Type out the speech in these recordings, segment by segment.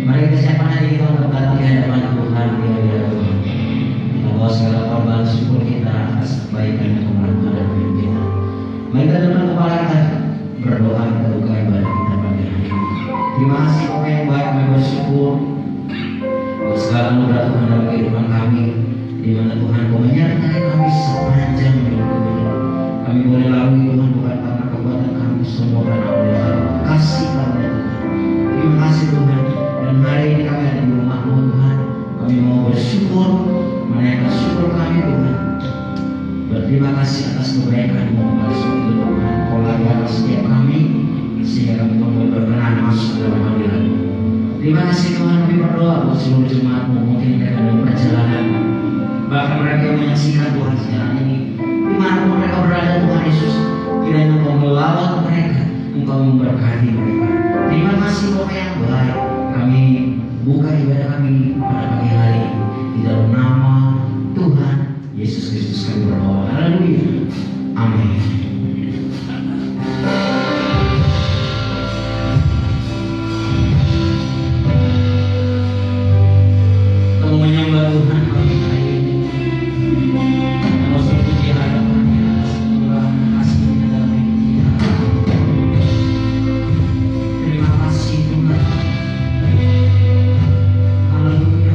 Mari kesiapan hari kita untuk datang di hadapan Tuhan di hadirat Tuhan. Kita bawa segala korban syukur kita atas kebaikan dan kemurahan hidup kita. Mari kita tundukkan kepala kita, berdoa kita buka ibadah kita pagi hari ini. Terima kasih Bapa yang baik, kami bersyukur untuk segala anugerah Tuhan dalam kehidupan kami, di mana Tuhan Kau menyertai kami sepanjang minggu ini. Kami boleh lalui Tuhan bukan karena kekuatan kami, semua karena oleh kasih kamu Tuhan. Terima kasih Tuhan. Dan hari ini kami ada di rumah-Mu Tuhan. Kami mau bersyukur, menaikkan syukur kami Tuhan. Berterima kasih atas kebaikan-Mu atas waktu Tuhan. Kau lagi atas setiap kami, sehingga kami boleh berkenan masuk dalam hadirat-Mu. Terima kasih Tuhan, kami berdoa buat seluruh jemaat-Mu, mungkin mereka dalam perjalanan, bahkan mereka yang menyaksikan Tuhan sekarang ini, dimanapun mereka berada Tuhan Yesus, kiranya Engkau melawat mereka, Engkau memberkati mereka. Terima kasih Bapa yang baik. Kami buka ibadah kami pada pagi hari di dalam nama Tuhan Yesus Kristus kami berdoa. Haleluya. Amin. Kita mau menyembah Tuhan pagi hari ini. Kita mau sujud di hadapan-Nya atas kemurahan kasih-Nya dalam hidup kita. Terima kasih Tuhan. Haleluya.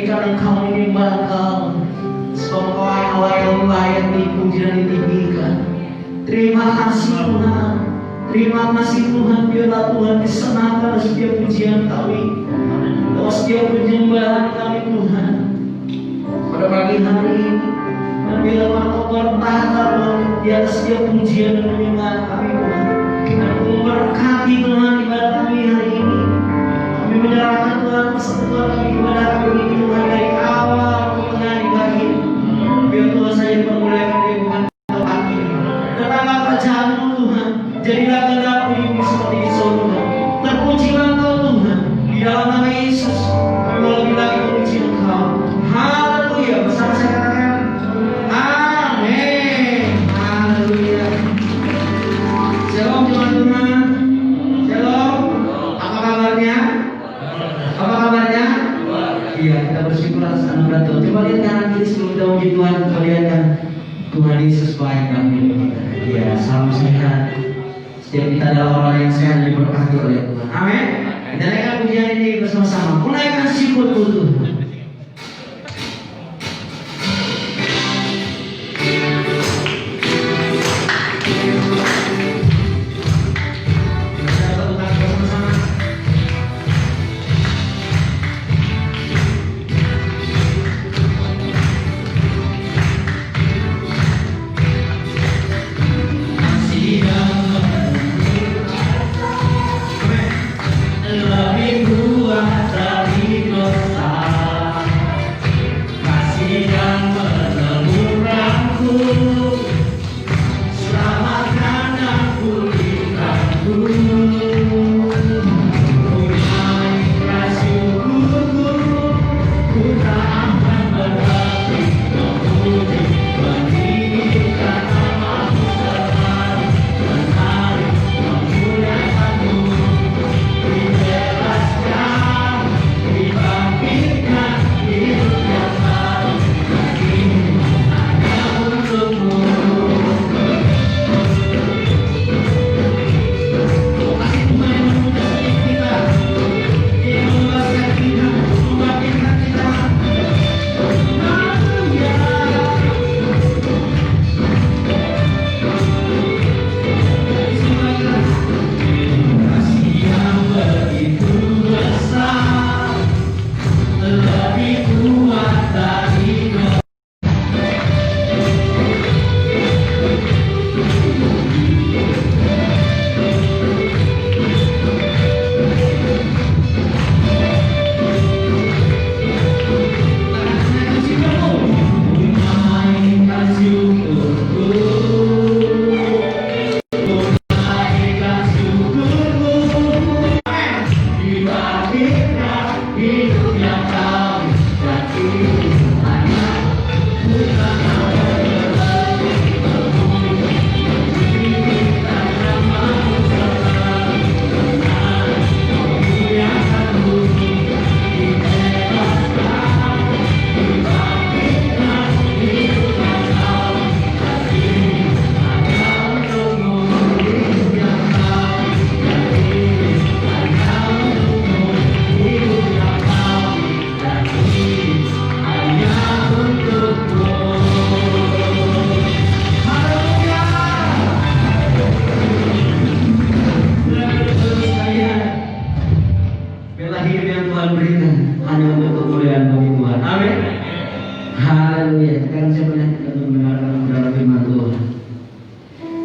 karena Engkau menyembah Engkau. Sebab Engkau Allah yang layak dipuji dan ditinggikan. Terima kasih Tuhan. Terima kasih Tuhan, biarlah Tuhan disenangkan setiap pujian kami, setiap penyembahan kami Tuhan pada pagi hari ini. Dan biarlah Engkau bertahta Tuhan di atas setiap pujian dan penyembahan kami Tuhan. Dan memberkati Tuhan ibadah kami hari ini. Kami menyerahkan Tuhan persekutuan kami kepada kami ini Tuhan dari awal tengah hingga akhir. Biar Tuhan saja permuliakan di bukan tempat ini. Dan angkat kerjaanmu Tuhan. Jadilah kehendakmu di bumi seperti di surga. Terpujilah Engkau Tuhan. Di dalam nama Yesus kami lebih lagi memuji Engkau. Haleluya. Bersama saya katakan amin. Haleluya. Shalom teman-teman. Shalom. Apa kabarnya? Apa kabarnya? Iya, kita bersyukur atas anugerah Tuhan. Coba lihat kanan kiri sebelum kita memuji Tuhan. Kita lihat kan Tuhan Yesus baik dalam hidup kita. Iya, salam sehat. Setiap kita adalah orang yang sehat dan diberkati oleh Tuhan. Amin. Kita naikkan pujian ini bersama-sama. Menaikkan syukur Tuhan.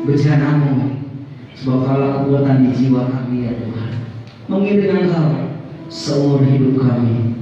Bencanamu, sebab kalau kekuatan di jiwa kami ya Tuhan, mengiringi Engkau seumur hidup kami.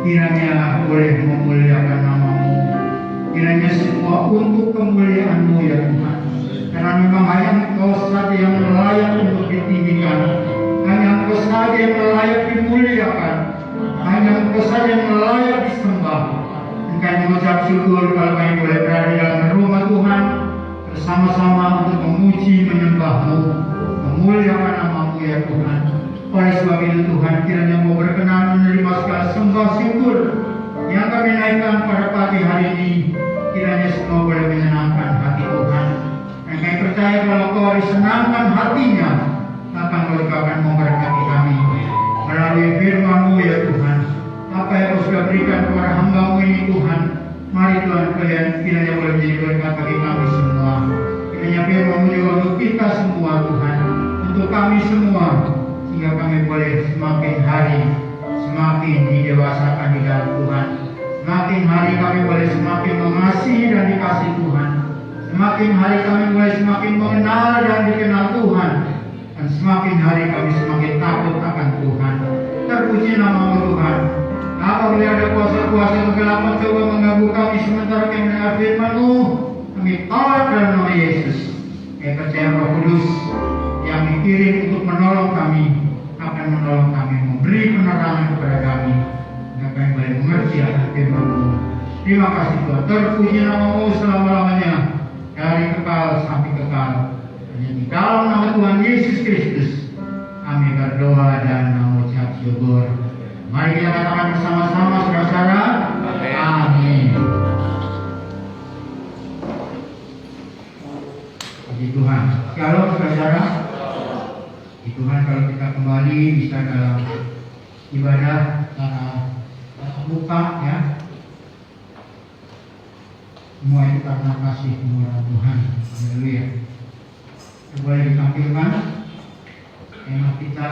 kiranya boleh memuliakan nama-Mu, kiranya semua untuk kemuliaan-Mu ya Tuhan. Karena memang hanya Engkau saja yang layak untuk ditinggikan, hanya Engkau saja yang layak dimuliakan, hanya Engkau saja yang layak disembah. Dan kami mengucap syukur kalau kami boleh berada dalam rumah Tuhan bersama-sama untuk memuji menyembah-Mu, memuliakan nama-Mu ya Tuhan. Oleh sebab itu Tuhan, kiranya Mau berkenan menerima segala sembah syukur yang kami naikkan pada pagi hari ini. Kiranya semua boleh menyenangkan hati Tuhan. Dan kami percaya kalau Kau disenangkan hatinya, akan Kau akan memberkati kami melalui firman-Mu ya Tuhan. Apa yang Kau sudah berikan kepada hamba-Mu ini Tuhan, mari Tuhan kalian kiranya boleh menjadi berkat bagi kami semua. Kiranya firman-Mu juga untuk kita semua Tuhan, untuk kami semua, sehingga kami boleh semakin hari semakin didewasakan di dalam Tuhan. Semakin hari kami boleh semakin mengasihi dan dikasihi Tuhan. Semakin hari kami boleh semakin mengenal dan dikenal Tuhan. Dan semakin hari kami semakin takut akan Tuhan. Terpuji nama-Mu Tuhan. Apabila ada kuasa-kuasa kegelapan coba mengganggu kami sementara kami mendengar firman-Mu, kami tolak dalam nama Yesus. Kami percaya Roh Kudus yang dikirim untuk menolong kami akan menolong kami, memberi penerangan kepada kami, agar kami boleh mengerti akan firman-Mu. Terima kasih Tuhan. Terpuji nama-Mu selama-lamanya, dari kekal sampai kekal. Hanya di dalam nama Tuhan Yesus Kristus kami berdoa dan mengucap syukur. Mari kita katakan bersama-sama saudara-saudara. Amin. Puji Tuhan. Shalom saudara-saudara. Puji Tuhan kalau kita kembali bisa dalam ibadah secara buka ya. Semua itu karena kasih murah Tuhan. Haleluya. Boleh ditampilkan tema kita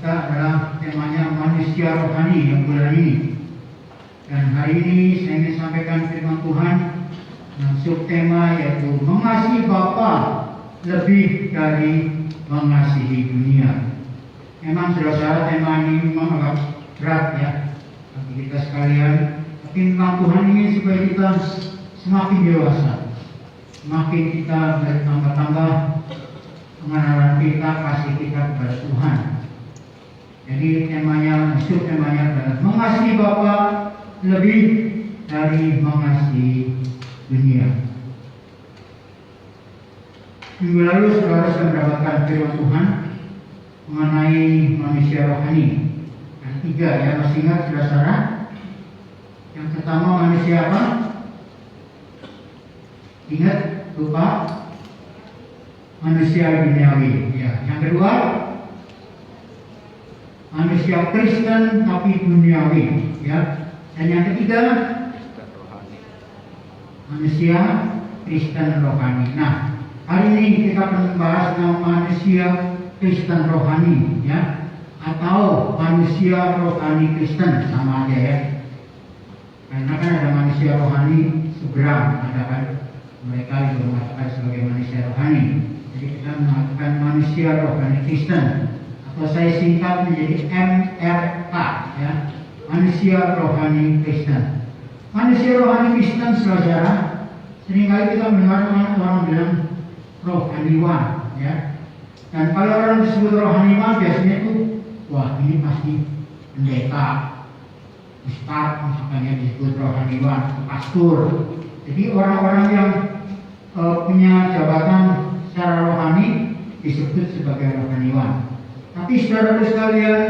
adalah temanya manusia rohani yang bulan ini. Dan hari ini saya ingin sampaikan firman Tuhan dengan subtema yaitu mengasihi Bapa lebih dari mengasihi dunia. Memang saudara-saudara tema ini memang agak berat ya bagi kita sekalian. Tapi memang Tuhan ingin supaya kita semakin dewasa, semakin kita bertambah-tambah pengenalan kita, kasih kita kepada Tuhan. Jadi subtemanya adalah mengasihi Bapa lebih dari mengasihi dunia. Minggu lalu saudara sudah mendapatkan firman Tuhan mengenai manusia rohani. Ada 3 ya, masih ingat saudara? Yang pertama manusia apa? Ingat? Lupa? Manusia duniawi. Ya. Yang kedua, manusia Kristen tapi duniawi. Ya. Dan yang ketiga, manusia Kristen rohani. Nah, hari ini kita akan membahas tentang manusia Kristen rohani, ya, atau manusia rohani Kristen, sama aja ya. Karena kan ada manusia rohani seberang, ada kan mereka juga mengatakan sebagai manusia rohani. Jadi kita mengatakan manusia rohani Kristen, atau saya singkat menjadi MRK, ya, manusia rohani Kristen. Manusia rohani Kristen, saudara, seringkali kita mendengar orang bilang rohaniwan, ya. Dan kalau orang disebut rohaniwan biasanya itu, wah ini pasti pendeta, ustaz, misalnya disebut rohaniwan, pastor. Jadi orang-orang yang punya jabatan secara rohani disebut sebagai rohaniwan. Tapi saudara sekalian,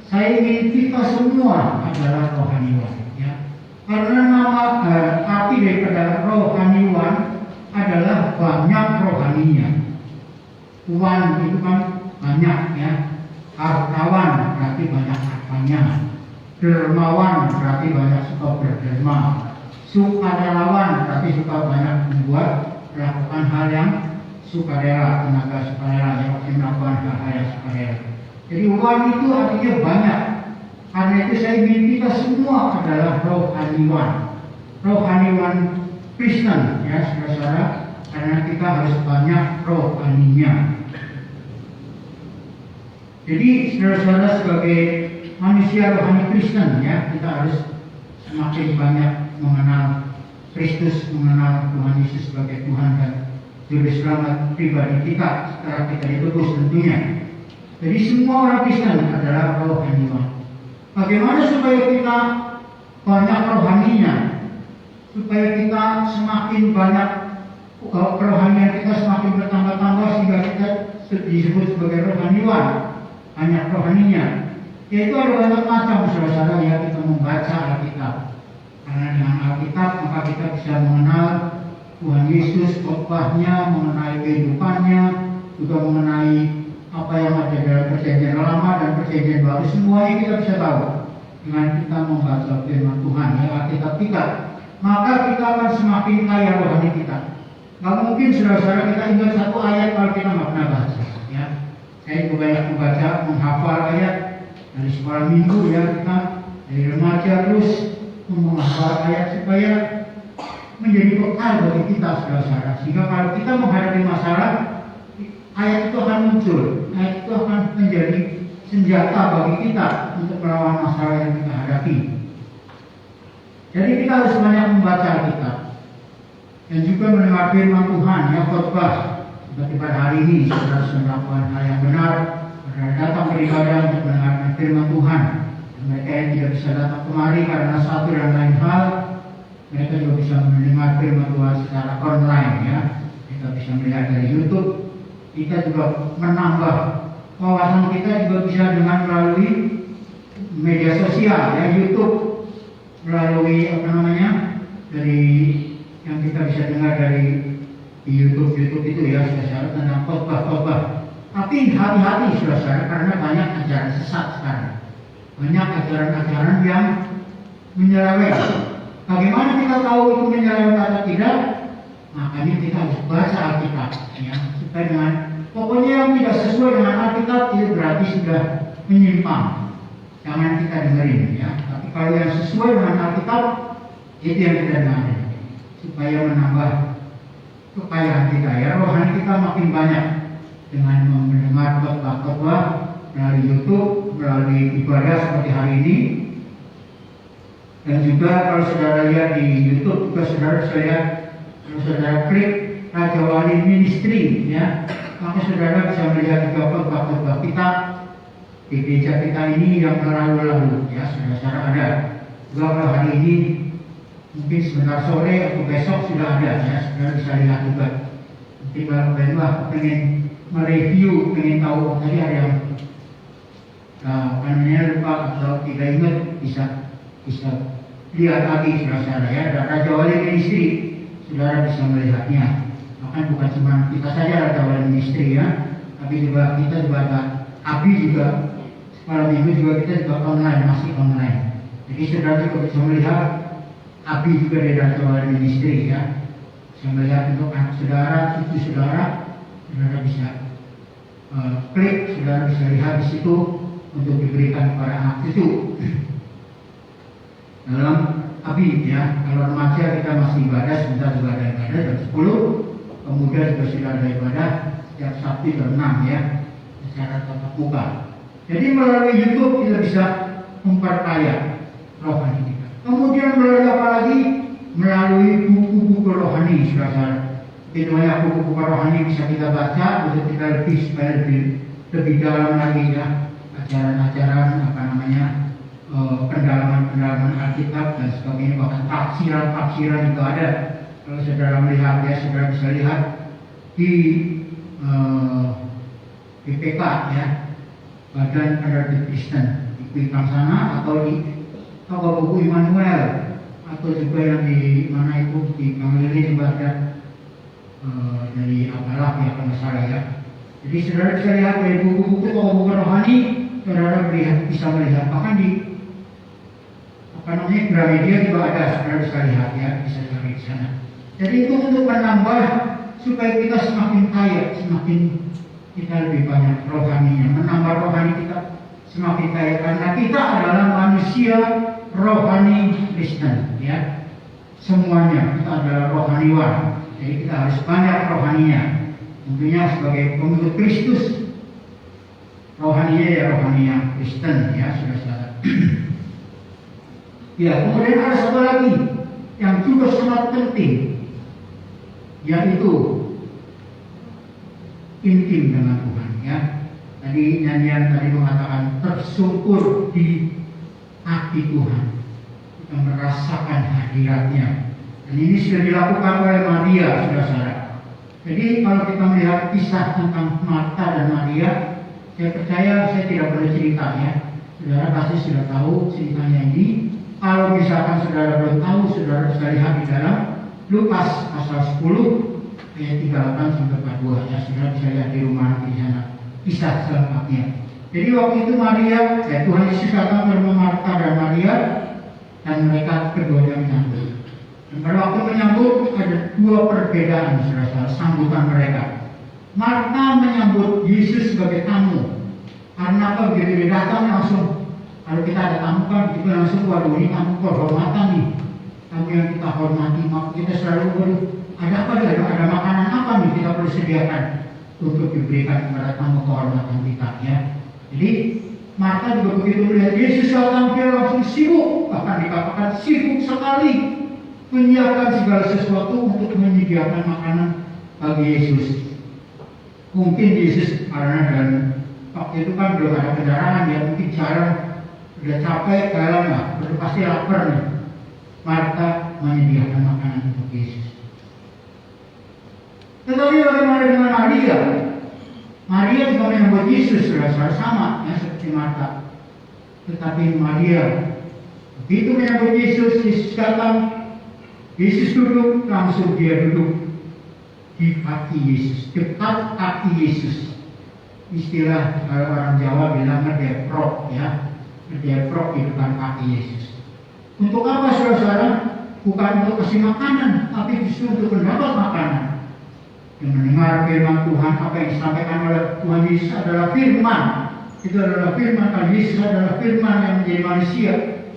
saya ingin kita semua adalah rohaniwan, ya. Karena nama arti daripada rohaniwan adalah banyak rohaninya. Tuhan itu kan banyak ya. Hartawan berarti banyak hartanya. Dermawan berarti banyak suka berderma. Sukarelawan berarti suka banyak membuat melakukan hal yang sukarela, tenaga sukarela, yang melakukan hal-hal yang sukarela. Jadi uang itu artinya banyak. Karena itu saya ingin kita semua adalah rohaniwan. Rohaniwan Kristen, ya saudara-saudara, karena kita harus banyak rohaninya. Jadi saudara-saudara sebagai manusia rohani Kristen, ya, kita harus semakin banyak mengenal Kristus, mengenal Tuhan Yesus sebagai Tuhan dan Juru Selamat pribadi kita setelah kita ditebus tentunya. Jadi semua orang Kristen adalah rohaniwan. Bagaimana supaya kita banyak rohaninya? Supaya kita semakin banyak kerohanian kita semakin bertambah-tambah sehingga kita disebut sebagai rohaniwan, banyak rohaninya. Yaitu ada banyak macam saudara-saudara ya, kita membaca Alkitab. Karena dengan Alkitab maka kita bisa mengenal Tuhan Yesus, khotbahnya, mengenai kehidupannya, juga mengenai apa yang ada dalam Perjanjian Lama dan Perjanjian Baru. Semuanya kita bisa tahu dengan kita membaca firman Tuhan ya, Alkitab kita. Maka kita akan semakin kaya rohani kita. Gak mungkin saudara-saudara kita ingat satu ayat kalau kita nggak pernah baca ya. Saya juga banyak membaca, menghafal ayat dari sekolah minggu ya, kita dari remaja terus menghafal ayat supaya menjadi bekal bagi kita saudara-saudara. Sehingga kalau kita menghadapi masalah, ayat itu akan muncul, ayat itu akan menjadi senjata bagi kita untuk melawan masalah yang kita hadapi. Jadi kita harus banyak membaca Alkitab dan juga mendengar firman Tuhan yang khotbah. Seperti pada hari ini saudara sudah melakukan hal yang benar, saudara datang beribadah untuk mendengarkan firman Tuhan. Dan mereka yang tidak bisa datang kemari karena satu dan lain hal, mereka juga bisa mendengar firman Tuhan secara online ya. Kita bisa melihat dari YouTube. Kita juga menambah wawasan kita juga bisa dengan melalui media sosial ya, YouTube, melalui dari yang kita bisa dengar dari di YouTube itu ya, saudara, tentang khotbah. Tapi hati-hati saudara, karena banyak ajaran sesat sekarang, banyak ajaran-ajaran yang menyeleweng. Bagaimana kita tahu itu menyeleweng atau tidak? Makanya kita harus baca Alkitab ya, supaya dengan pokoknya yang tidak sesuai dengan Alkitab itu berarti sudah menyimpang. Jangan kita dengerin ya. Tapi kalau yang sesuai dengan Alkitab itu yang kita dengar, supaya menambah kekayaan kita ya, rohani kita makin banyak dengan mendengar khotbah melalui YouTube, melalui ibadah seperti hari ini. Dan juga kalau saudara lihat di YouTube juga saudara bisa lihat, kalau saudara klik Raja Wali Ministry ya, maka saudara bisa melihat juga khotbah kita di gereja kita ini yang lalu-lalu ya, saudara ada. Juga kalau hari ini mungkin sebentar sore atau besok sudah ada ya, saudara bisa lihat juga. Mungkin kalau berdua pengen mereview, pengen tahu tadi ada yang lupa atau tidak ingat, bisa lihat lagi saudara ya. Dan Raja Wali Ministry saudara bisa melihatnya. Bahkan bukan cuma kita saja Raja Wali Ministry ya, tapi juga kita juga ada ABI juga, sekolah minggu juga kita juga online, masih online. Jadi saudara juga bisa melihat ABI juga dari Raja Wali Ministry ya. Bisa melihat untuk anak saudara, itu saudara bisa klik, saudara bisa lihat di situ untuk diberikan kepada anak cucu. Dalam ABI ya, kalau remaja kita masih ibadah, sebentar juga ada ibadah jam 10, kemudian juga sudah ada ibadah setiap Sabtu jam 6 ya, secara tatap muka. Jadi melalui YouTube kita bisa memperkaya rohani kita. Kemudian melalui apa lagi? Melalui buku-buku rohani, saudara. Itu banyak buku-buku rohani bisa kita baca untuk kita supaya lebih dalam lagi ya, ajaran-ajaran pendalaman Alkitab dan sebagainya, bahkan tafsiran juga ada. Kalau saudara melihat ya, saudara bisa lihat di BPK ya, Badan Penerbit Kristen di Kuitang sana, atau di toko buku Immanuel, atau juga yang di mana itu di Kamilini juga ada dari Apalah ya kalau salah ya. Jadi saudara bisa lihat dari buku-buku toko buku rohani, saudara bisa melihat bahkan di Gramedia juga ada, saudara bisa lihat ya, bisa cari di sana. Jadi itu untuk menambah supaya kita semakin kaya, semakin kita lebih banyak rohaninya, menambah rohani kita semakin kaya karena kita adalah manusia rohani Kristen ya. Semuanya kita adalah rohaniwan. Jadi kita harus banyak rohaninya. Tentunya sebagai pengikut Kristus, rohaninya ya rohani yang Kristen ya, saudara. Ya, kemudian ada satu lagi yang juga sangat penting, yaitu intim dengan Tuhan. Ya, tadi nyanyian tadi mengatakan tersungkur di hati Tuhan, kita merasakan hadiratnya. Dan ini sudah dilakukan oleh Maria, saudara-saudara. Jadi kalau kita melihat kisah tentang Marta dan Maria, saya percaya saya tidak perlu cerita ya. Saudara pasti sudah tahu ceritanya ini. Kalau misalkan saudara belum tahu, saudara bisa lihat di dalam Lukas pasal 10 ayat 38 sampai 42 ya. Saudara bisa lihat di rumah di sana kisah selengkapnya. Jadi waktu itu Maria, Tuhan Yesus datang ke rumah Marta dan Maria, dan mereka keduanya menyambut. Dan pada waktu menyambut ada dua perbedaan saudara, sambutan mereka. Marta menyambut Yesus sebagai tamu. Karena apa? Begitu dia datang langsung, kalau kita ada tamu kan kita langsung, waduh ini tamu kehormatan nih, tamu yang kita hormati, maka kita selalu waduh ada apa nih, ada makanan apa nih kita perlu sediakan untuk diberikan kepada tamu kehormatan kita ya. Jadi Marta juga begitu melihat Yesus datang, dia langsung sibuk, bahkan dikatakan sibuk sekali menyiapkan segala sesuatu untuk menyediakan makanan bagi Yesus. Mungkin Yesus karena dan waktu itu kan belum ada kendaraan, ya mungkin jarang, udah capek jalan lah, pasti lapar nih. Marta menyediakan makanan untuk Yesus. Tetapi bagaimana dengan Maria? Maria juga menyambut Yesus sama ya seperti Marta. Tetapi Maria begitu menyambut Yesus, Yesus datang, Yesus duduk, langsung dia duduk di kaki Yesus, dekat kaki Yesus. Istilah orang Jawa bilang ngedeprok ya, ngedeprok di depan kaki Yesus. Untuk apa saudara? Bukan untuk kasih makanan, tapi justru untuk mendapat makanan. Yang mendengar firman Tuhan, apa yang disampaikan oleh Tuhan Yesus adalah firman. Itu adalah firman, kalau Yesus adalah firman yang menjadi manusia.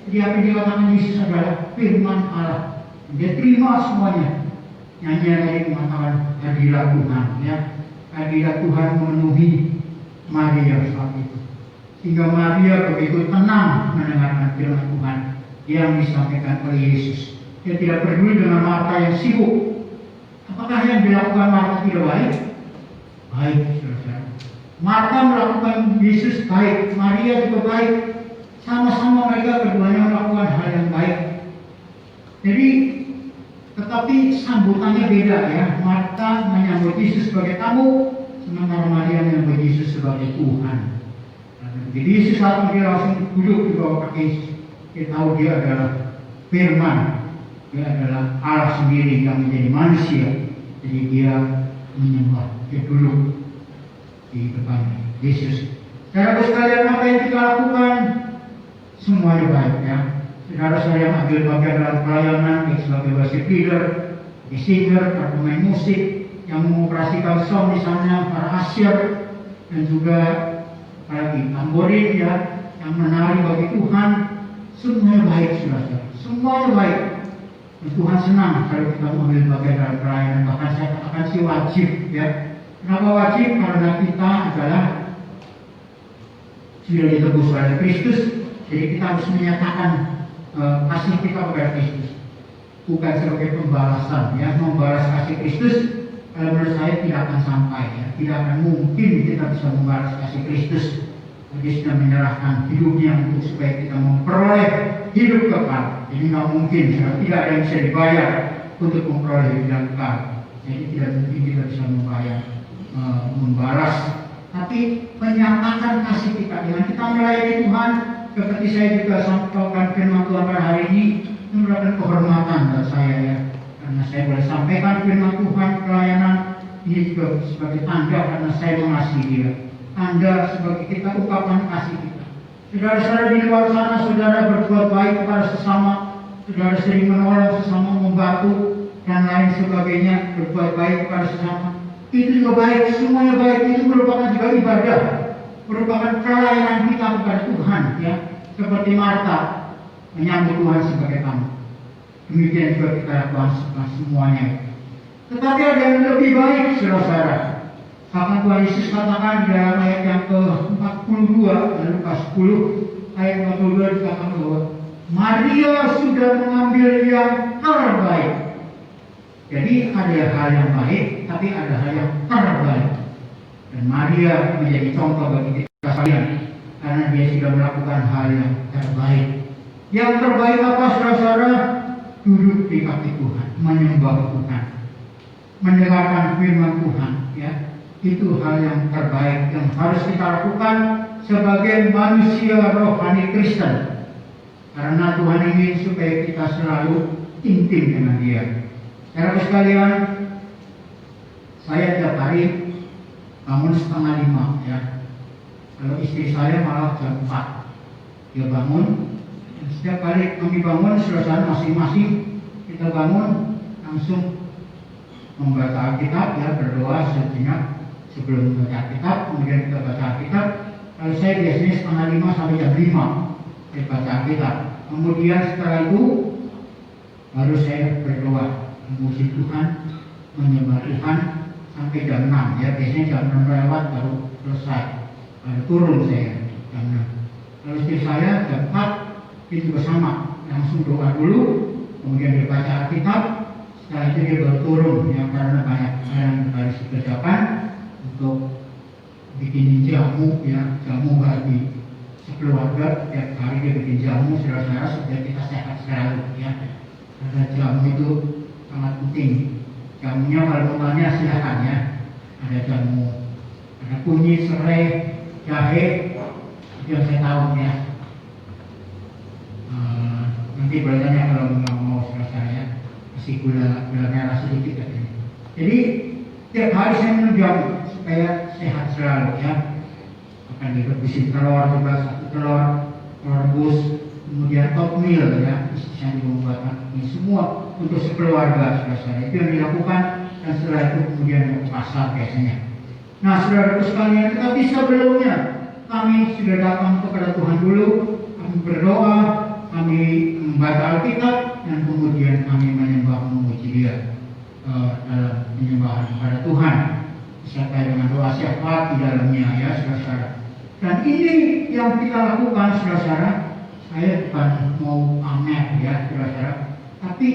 Jadi apa yang dikatakan Yesus adalah firman Allah. Dia terima semuanya. Nyanyian tadi mengatakan hadirat Tuhan ya. Hadirat Tuhan memenuhi Maria saat itu. Sehingga Maria begitu tenang mendengarkan firman Tuhan yang disampaikan oleh Yesus. Dia tidak peduli dengan Marta yang sibuk. Apakah yang dilakukan Marta tidak baik? Baik, saudara. Marta melakukan Yesus baik, Maria juga baik. Sama-sama mereka keduanya melakukan hal yang baik. Jadi, tetapi sambutannya beda ya. Marta menyambut Yesus sebagai tamu, sementara Maria menyambut Yesus sebagai Tuhan. Jadi Yesus datang, dia langsung duduk di bawah kaki Yesus. Dia tahu dia adalah firman. Dia adalah Allah sendiri yang menjadi manusia. Jadi dia menyembah, dia duduk di depan Yesus. Saudara sekalian, apa yang kita lakukan semuanya baik ya. Saudara saya ambil bagian dalam pelayanan sebagai worship leader, singer, para pemain musik yang mengoperasikan sound di sana, para usher dan juga apalagi tamborin ya, yang menari bagi Tuhan. Semuanya baik saudara, semuanya baik. Tuhan senang kalau kita mengambil bagian dalam pelayanan, bahkan saya katakan sih wajib ya. Kenapa wajib? Karena kita adalah sudah ditebus oleh Kristus, jadi kita harus menyatakan kasih kita kepada Kristus, bukan sebagai pembalasan ya. Membalas kasih Kristus kalau menurut saya tidak akan sampai ya. Tidak akan mungkin kita bisa membalas kasih Kristus. Dia sudah menyerahkan hidupnya untuk supaya kita memperoleh hidup kekal. Jadi nggak mungkin, tidak ada yang bisa dibayar untuk memperoleh hidup yang kekal. Jadi tidak mungkin kita bisa membalas, tapi menyatakan kasih kita dengan kita melayani Tuhan. Seperti saya juga sampaikan firman Tuhan pada hari ini, merupakan kehormatan buat saya ya, karena saya boleh sampaikan firman Tuhan pelayanan ini juga sebagai tanda karena saya mengasihi dia. Tanda sebagai kita ungkapan kasih kita. Saudara-saudara di luar sana, saudara berbuat baik kepada sesama, saudara sering menolong sesama, membantu dan lain sebagainya, berbuat baik kepada sesama. Itu juga baik, semuanya baik. Itu merupakan juga ibadah, merupakan pelayanan kita kepada Tuhan ya. Seperti Marta menyambut Tuhan sebagai tamu. Demikian juga kita lakukan semuanya. Tetapi ada yang lebih baik, saudara-saudara. Bahkan Tuhan Yesus katakan di dalam ayat yang ke-42 Lukas 10 ayat 42 dikatakan bahwa Maria sudah mengambil yang terbaik. Jadi ada hal yang baik, tapi ada hal yang terbaik. Dan Maria menjadi contoh bagi kita sekalian, karena dia sudah melakukan hal yang terbaik. Yang terbaik apa, saudara? Duduk di kaki Tuhan, menyembah Tuhan, mendengarkan firman Tuhan. Ya, itu hal yang terbaik yang harus kita lakukan sebagai manusia rohani Kristen. Karena Tuhan ingin supaya kita selalu intim dengan Dia. Saudara sekalian, saya tiap hari bangun 4:30 ya. Kalau istri saya malah jam 4 dia bangun. Setiap kali kami bangun, suasana masing-masing kita bangun langsung membaca Alkitab, ya, berdoa sejenak sebelum membaca Alkitab, kemudian kita baca Alkitab. Kalau saya biasanya 4:30 sampai jam 5 saya baca Alkitab. Kemudian setelah itu baru saya berdoa, memuji Tuhan, menyembah Tuhan sampai jam 6 ya. Biasanya jam 6 lewat baru selesai, baru turun saya jam 6. Kalau istri saya jam 4 itu bersama, langsung doa dulu, kemudian dia baca Alkitab, setelah itu dia baru turun ya, karena banyak yang harus dikerjakan untuk bikin jamu ya, jamu bagi sekeluarga. Tiap hari dia bikin jamu, saudara-saudara, supaya kita sehat selalu ya. Karena jamu itu sangat penting. Jamunya kalau umpamanya silakan ya, ada jamu, ada kunyit, serai, jahe, itu yang saya tahu ya. Nanti belajarnya kalau nggak mau selesai ya, kasih gula merah sedikit katanya. Jadi tiap hari saya minum jamu supaya sehat selalu ya. Akan direbusin telur juga, 1 telur rebus, kemudian oatmeal ya, yang membuat ini semua untuk sekeluarga saudara. Itu yang dilakukan, dan setelah itu kemudian ke pasar biasanya. Nah, saudara sekalian, tetapi sebelumnya kami sudah datang kepada Tuhan dulu, kami berdoa, kami membaca Alkitab, dan kemudian kami menyembah memuji Dia dalam penyembahan kepada Tuhan, disertai dengan doa syafaat di dalamnya ya saudara. Dan ini yang kita lakukan saudara. Saya bukan mau pamer ya saudara, tapi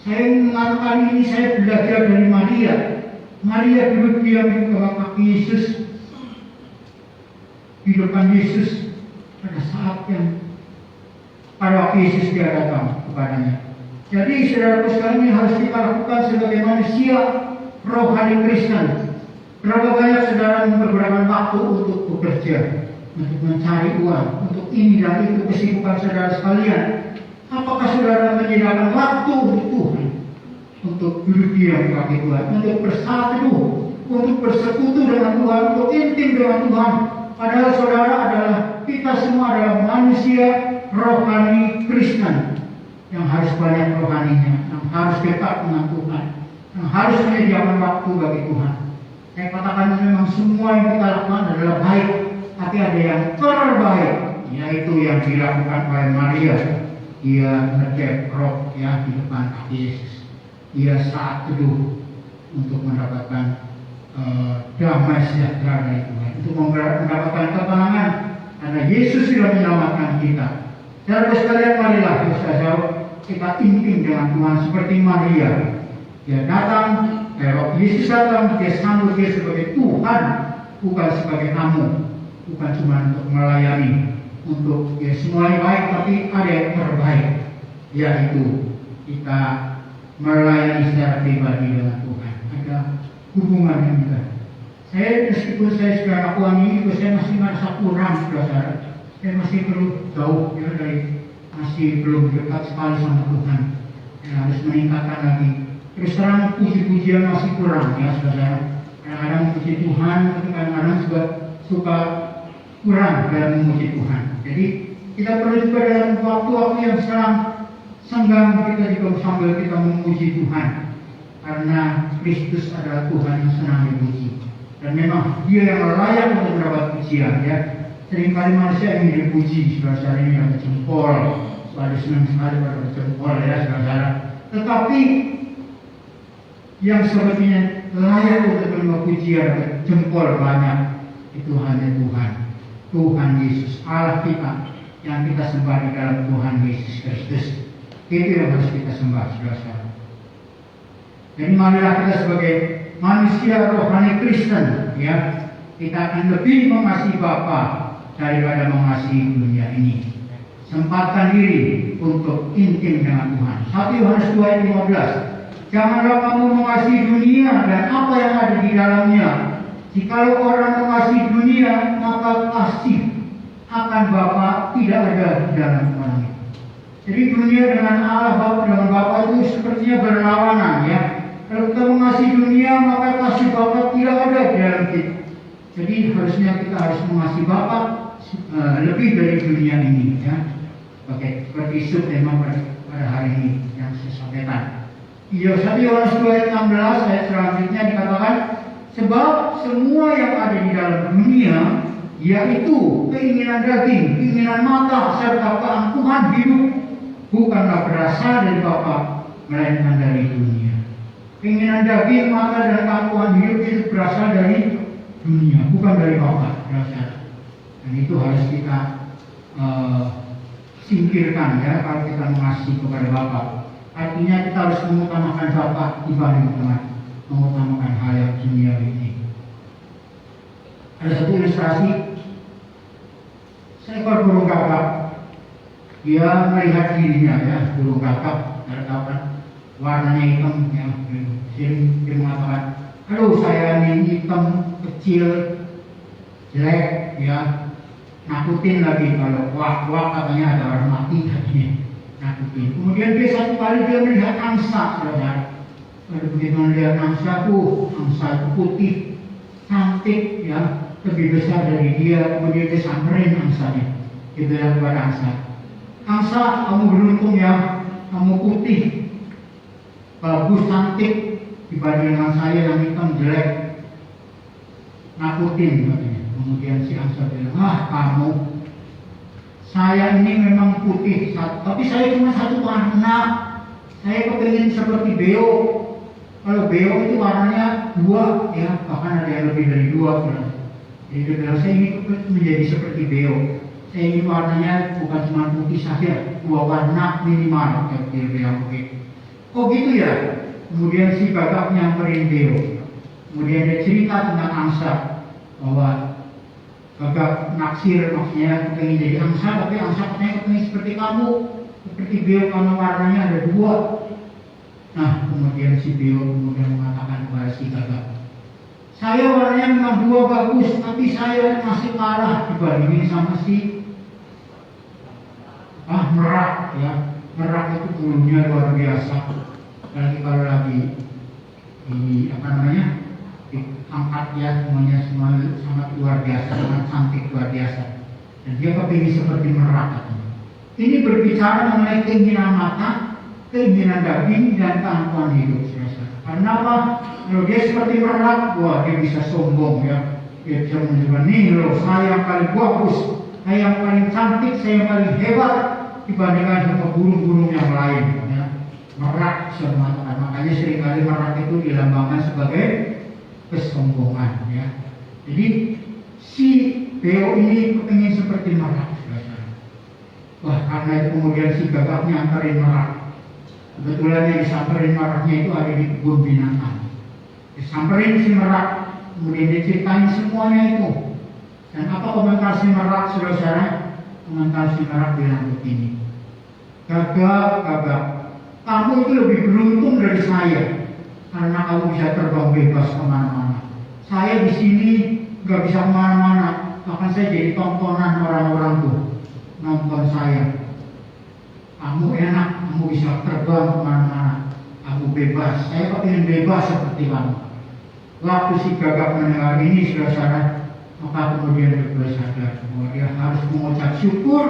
saya mengatakan ini saya belajar dari Maria. Maria duduk diam di bawah kaki Yesus, di depan Yesus pada saat yang pada waktu Yesus dia datang kepadanya. Jadi saudara sekalian, ini harus kita lakukan sebagai manusia rohani Kristen. Berapa banyak saudara mempergunakan waktu untuk bekerja, untuk mencari uang, untuk ini dan itu kesibukan saudara sekalian. Apakah saudara menyediakan waktu untuk Tuhan, untuk duduk diam di kaki Tuhan, untuk bersatu, untuk bersekutu dengan Tuhan, untuk intim dengan Tuhan? Padahal saudara adalah, kita semua adalah manusia rohani Kristen yang harus banyak rohaninya, yang harus dekat dengan Tuhan, yang harus menyediakan waktu bagi Tuhan. Saya katakan memang semua yang kita lakukan adalah baik, tapi ada yang terbaik, yaitu yang dilakukan oleh Maria. Dia ngecek rok ya di depan kaki Yesus. Dia saat teduh untuk mendapatkan damai sejahtera dari Tuhan, untuk mendapatkan ketenangan, karena Yesus sudah menyelamatkan kita. Saudara sekalian, marilah kita intim dengan Tuhan seperti Maria. Dia datang, waktu Yesus datang, dia sambut dia sebagai Tuhan, bukan sebagai tamu, bukan cuma untuk melayani, untuk ya semuanya baik, tapi ada yang terbaik, yaitu kita melayani secara pribadi dengan Tuhan. Ada hubungan yang kita. Saya meskipun saya sudah lakukan ini, saya masih merasa kurang, saudara. Saya masih perlu jauh ya, masih belum dekat sekali sama Tuhan. Saya harus meningkatkan lagi. Terus terang puji-pujian masih kurang ya saudara. Kadang-kadang puji Tuhan, tapi kadang-kadang juga suka kurang dalam memuji Tuhan. Jadi kita perlu juga dalam waktu-waktu yang senggang kita juga sambil kita memuji Tuhan. Karena Kristus adalah Tuhan yang senang dipuji. Dan memang Dia yang layak untuk mendapat pujian ya. Seringkali manusia ingin dipuji, saudara ini yang berjempol, ada senang sekali pada berjempol ya saudara. Tetapi yang sepertinya layak untuk menerima pujian berjempol banyak, itu hanya Tuhan, Tuhan Yesus Allah kita, yang kita sembah di dalam Tuhan Yesus Kristus. Itu yang harus kita sembah, saudara. Jadi marilah kita sebagai manusia rohani Kristen, ya, kita akan lebih mengasihi Bapa daripada mengasihi dunia ini. Sempatkan diri untuk intim dengan Tuhan. 1 Yohanes 2 ayat 15. Janganlah kamu mengasihi dunia dan apa yang ada di dalamnya. Jikalau orang mengasihi dunia, maka kasih akan Bapa tidak ada di dalam orang itu. Jadi dunia dengan Allah Bapa, dengan Bapa itu sepertinya berlawanan, ya. Kalau kita mengasihi dunia, maka kasih Bapa tidak ada di dalam kita. Jadi harusnya kita harus mengasihi Bapa lebih dari dunia ini, ya. Oke, seperti subtema pada hari ini yang saya sampaikan. 1 Yohanes 2 ayat 16 ayat selanjutnya dikatakan, sebab semua yang ada di dalam dunia, yaitu keinginan daging, keinginan mata, serta keangkuhan hidup, bukanlah berasal dari Bapa, melainkan dari dunia. Keinginan daging, mata, dan keangkuhan hidup itu berasal dari dunia, bukan dari Bapa, berasal. Dan itu harus kita singkirkan, ya, kalau kita mengasihi kepada Bapa. Artinya kita harus mengutamakan Bapa dibanding dengan mengutamakan hal yang duniawi ini. Ada satu ilustrasi, seekor burung gagak. Dia melihat dirinya, ya, burung gagak, kan, warnanya hitam, ya. Dia mengatakan, aduh, saya ini hitam, kecil, jelek, ya, nakutin lagi, kalau wak katanya ada orang mati katanya, nakutin. Kemudian dia satu kali dia melihat angsa, saudara. Lalu begitu melihat angsa itu putih, cantik, ya, lebih besar dari dia. Kemudian dia samperin angsanya. Dia bilang kepada angsa, kamu beruntung, ya, kamu putih, bagus, cantik, dibanding dengan saya yang hitam, jelek, nakutin katanya. Kemudian si angsa bilang, kamu, saya ini memang putih, tapi saya cuma satu warna. Saya kepingin seperti beo. Kalau beo itu warnanya 2, ya, bahkan ada yang lebih dari 2. Jadi dia bilang, saya ingin menjadi seperti beo. Saya ingin warnanya bukan cuma putih saja, 2 warna minimal. Dia bilang begitu. Oh gitu, ya. Kemudian si gagak nyamperin beo. Kemudian dia cerita tentang angsa, bahwa gagak naksir, maksudnya pengen jadi angsa, tapi angsa katanya pengen seperti kamu, seperti beo, karena warnanya ada 2. Nah, kemudian si beo mengatakan kepada si gagak, saya warnanya memang 2 bagus, tapi saya masih kalah dibandingin sama si merak, ya. Merak itu bulunya luar biasa. Lagi kalau lagi angkat, ya, semuanya sangat luar biasa, sangat cantik, luar biasa. Dan dia kepingin seperti merak. Ini berbicara mengenai keinginan mata, keinginan daging, dan keangkuhan hidup. Karena apa? Kalau dia seperti merak, wah, dia bisa sombong, ya. Dia bisa menunjukkan, nih loh, saya yang paling bagus, saya yang paling cantik, saya yang paling hebat dibandingkan sama burung-burung yang lain, ya. Merak, saya mengatakan. Makanya seringkali merak itu dilambangkan sebagai kesombongan, ya. Jadi si beo ini kepingin seperti merak. Wah, karena itu kemudian si gagak nyamperin merak. Kebetulan yang disamperin meraknya itu ada di kebun binatang. Disamperin si merak, kemudian diceritain semuanya itu. Dan apa komentar si merak, saudara? Komentar si merak bilang begini, gagak, kamu itu lebih beruntung dari saya, karena kamu bisa terbang bebas kemana-mana. Saya di sini nggak bisa kemana-mana, bahkan saya jadi tontonan orang-orang tuh nonton saya. Kamu enak, kamu bisa terbang kemana-mana, kamu bebas. Saya kepingin bebas seperti kamu. Waktu si gagak mendengar ini, saudara, maka kemudian dia sadar bahwa dia harus mengucap syukur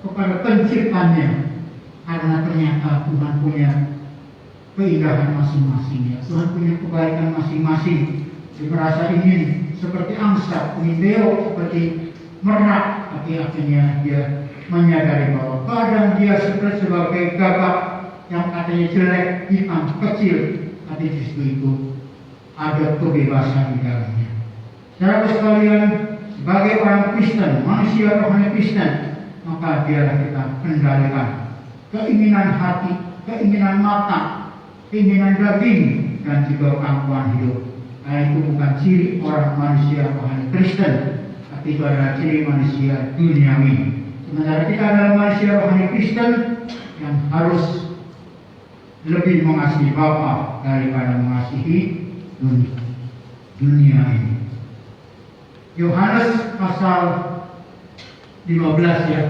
kepada penciptanya, karena ternyata Tuhan punya keindahan masing-masing, ya. Tuhan punya kebaikan masing-masing. Dia merasa ingin seperti angsa, ingin beo seperti merak, tapi akhirnya dia menyadari bahwa badan dia sebagai gagak yang katanya jelek, hitam, kecil, tapi justru itu ada kebebasan di dalamnya. Saudara sekalian, sebagai orang Kristen, manusia rohani Kristen, maka biarlah kita kendalikan keinginan hati, keinginan mata, keinginan daging, dan juga kemampuan hidup. Karena itu bukan ciri orang manusia rohani Kristen, tapi itu adalah ciri manusia duniawi. Sementara kita adalah manusia rohani Kristen yang harus lebih mengasihi Bapa daripada mengasihi dunia ini. Yohanes pasal 15 ya.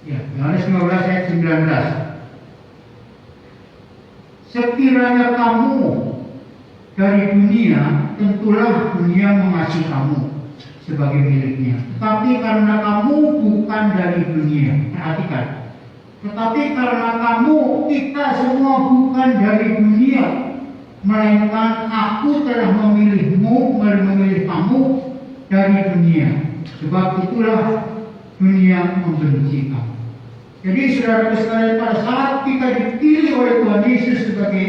Yohanes 15 ayat 19. Sekiranya kamu dari dunia, tentulah dunia mengasihi kamu sebagai miliknya. Tetapi karena kamu bukan dari dunia, perhatikan. Tetapi karena kamu, kita semua bukan dari dunia, melainkan aku telah memilih kamu dari dunia. Sebab itulah dunia membenci kamu. Jadi saudara sekalian, pada saat kita dipilih oleh Tuhan Yesus sebagai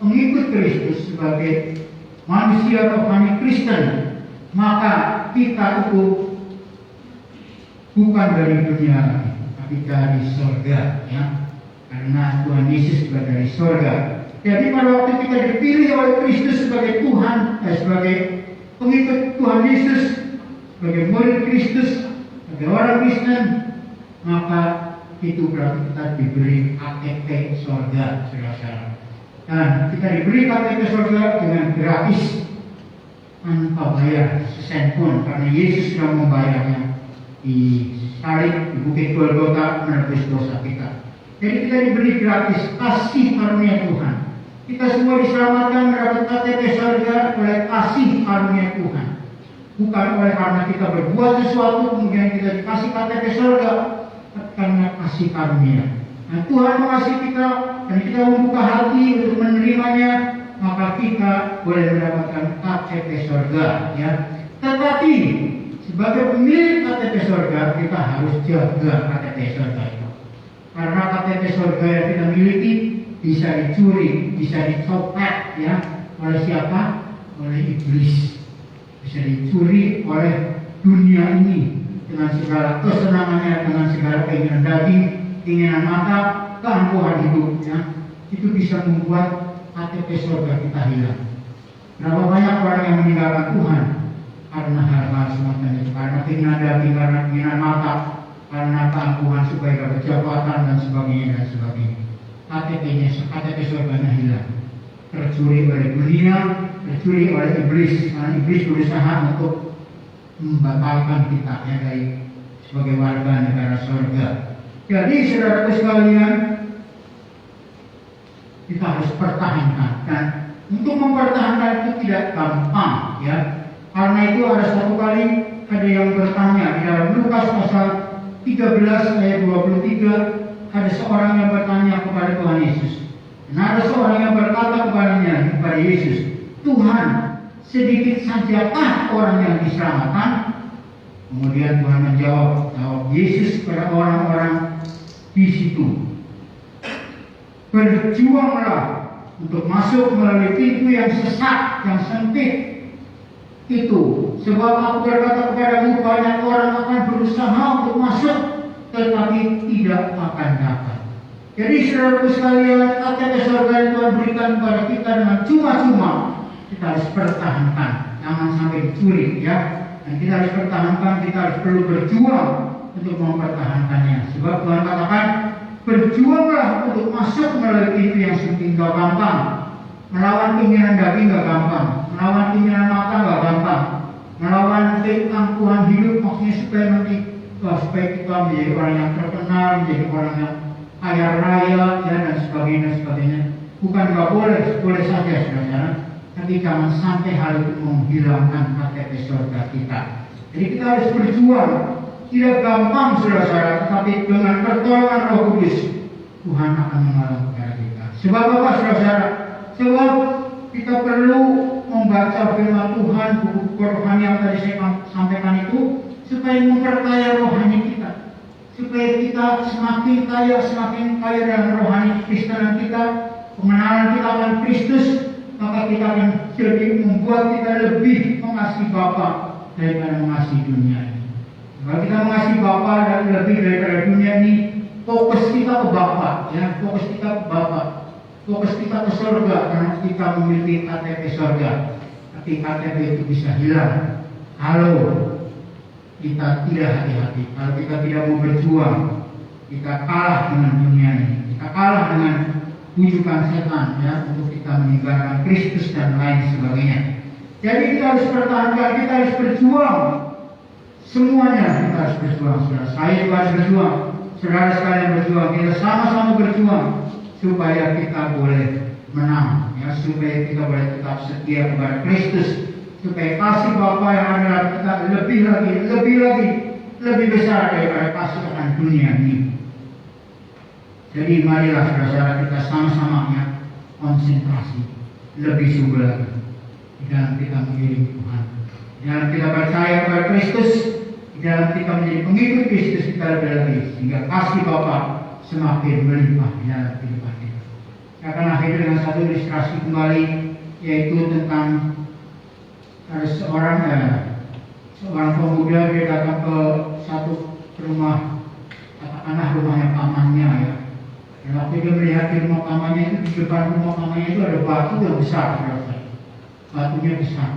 pengikut Kristus, sebagai manusia rohani Kristen, maka kita itu bukan dari dunia lagi, tapi dari surga, ya. Karena Tuhan Yesus juga dari surga. Jadi pada waktu kita dipilih oleh Kristus sebagai Tuhan, sebagai pengikut Tuhan Yesus, sebagai murid Kristus, sebagai orang Kristen, maka itu berarti kita diberi KTP surga, saudara-saudara. Dan kita diberi KTP surga dengan gratis, tanpa bayar sesen pun, karena Yesus sudah membayarnya di salib di Bukit Golgota menebus dosa kita. Jadi kita diberi gratis kasih karunia Tuhan. Kita semua diselamatkan mendapat KTP surga oleh kasih karunia Tuhan, bukan oleh karena kita berbuat sesuatu kemudian kita dikasih KTP surga, karena kasih karunia. Nah, Tuhan mengasihi kita dan kita membuka hati untuk menerimanya, maka kita boleh mendapatkan KTP surga, ya. Tetapi sebagai pemilik KTP surga, kita harus jaga KTP surga itu. Karena KTP surga yang kita miliki bisa dicuri, bisa dicopet, ya, oleh siapa? Oleh iblis. Bisa dicuri oleh dunia ini dengan segala kesenangannya, dengan segala keinginan daging, keinginan mata, keangkuhan hidupnya. Itu bisa membuat KTP surga kita hilang. Berapa banyak orang yang meninggalkan Tuhan karena hal-hal semacam itu, karena keinginan daging, karena keinginan mata, karena keangkuhan supaya dapat jabatan dan sebagainya. KTP surganya hilang, tercuri oleh dunia, tercuri oleh iblis. Karena iblis berusaha untuk membatalkan kita, ya, dari sebagai warga negara surga. Jadi saudara sekalian, kita harus pertahankan, dan untuk mempertahankan itu tidak gampang, ya. Karena itu ada satu kali ada yang bertanya di dalam Lukas pasal 13 ayat 23, ada seorang yang bertanya kepada Tuhan Yesus. Dan ada seorang yang berkata kepada Yesus, Tuhan, sedikit sajakah orang yang diselamatkan? Kemudian Tuhan menjawab Yesus kepada orang-orang di situ, berjuanglah untuk masuk melalui pintu yang sesat, yang sempit itu. Sebab aku berkata kepadamu, banyak orang akan berusaha untuk masuk, tetapi tidak akan dapat. Jadi saudara sekalian, KTP surga yang Tuhan berikan kepada kita dengan cuma-cuma, kita harus pertahankan, jangan sampai dicuri, ya. Dan kita harus pertahankan, kita harus perlu berjuang untuk mempertahankannya. Sebab Tuhan katakan, berjuanglah untuk masuk melalui pintu yang sempit. Gak gampang. Melawan keinginan daging gak gampang. Melawan keinginan mata gak gampang. Melawan keangkuhan hidup, maksudnya supaya kita menjadi orang yang terkenal, menjadi orang yang kaya raya, ya, dan sebagainya. Bukan gak boleh, boleh saja saudara. Tapi jangan sampai hal itu menghilangkan KTP surga kita. Jadi kita harus berjuang. Tidak gampang saudara-saudara, tetapi dengan pertolongan Roh Kudus Tuhan akan menolong kepada kita. Sebab apa saudara-saudara? Sebab kita perlu membaca firman Tuhan, buku rohani yang tadi saya sampaikan itu, supaya memperkaya rohani kita, supaya kita semakin kaya dalam rohani Kristenan kita, pengenalan kita akan Kristus. Maka kita akan jadi membuat kita lebih mengasihi Bapa daripada mengasihi dunia ini. Kalau kita mengasihi Bapa dan lebih daripada dunia ini, fokus kita ke Bapa, ya, fokus kita ke Bapa, fokus kita ke surga, karena kita memiliki KTP surga. Tapi KTP itu bisa hilang kalau kita tidak hati-hati, kalau kita tidak mau berjuang, kita kalah dengan dunia ini, kita kalah dengan bujukan setan, ya, untuk kita meninggalkan Kristus dan lain sebagainya. Jadi kita harus pertahankan, kita harus berjuang. Semuanya kita harus berjuang, saudara. Saya juga harus berjuang, saudara sekalian berjuang. Kita sama-sama berjuang supaya kita boleh menang, ya, supaya kita boleh tetap setia kepada Kristus, supaya kasih Bapa yang ada dalam kita lebih besar daripada kasih akan dunia ini. Jadi marilah saudara kita sama-sama, ya, konsentrasi lebih sungguh lagi di dalam kita mengiring Tuhan, di dalam kita percaya kepada Kristus, di dalam kita menjadi pengikut Kristus kita lebih lagi, sehingga kasih Bapa semakin melimpah di dalam kehidupan kita. Saya akan akhiri dengan satu ilustrasi kembali, yaitu tentang ada seorang pemuda. Dia datang ke satu rumah, katakanlah rumahnya pamannya, ya. Dan waktu dia melihat di rumah pamannya itu, di depan rumah pamannya itu ada batu yang besar, saudara. Batunya besar.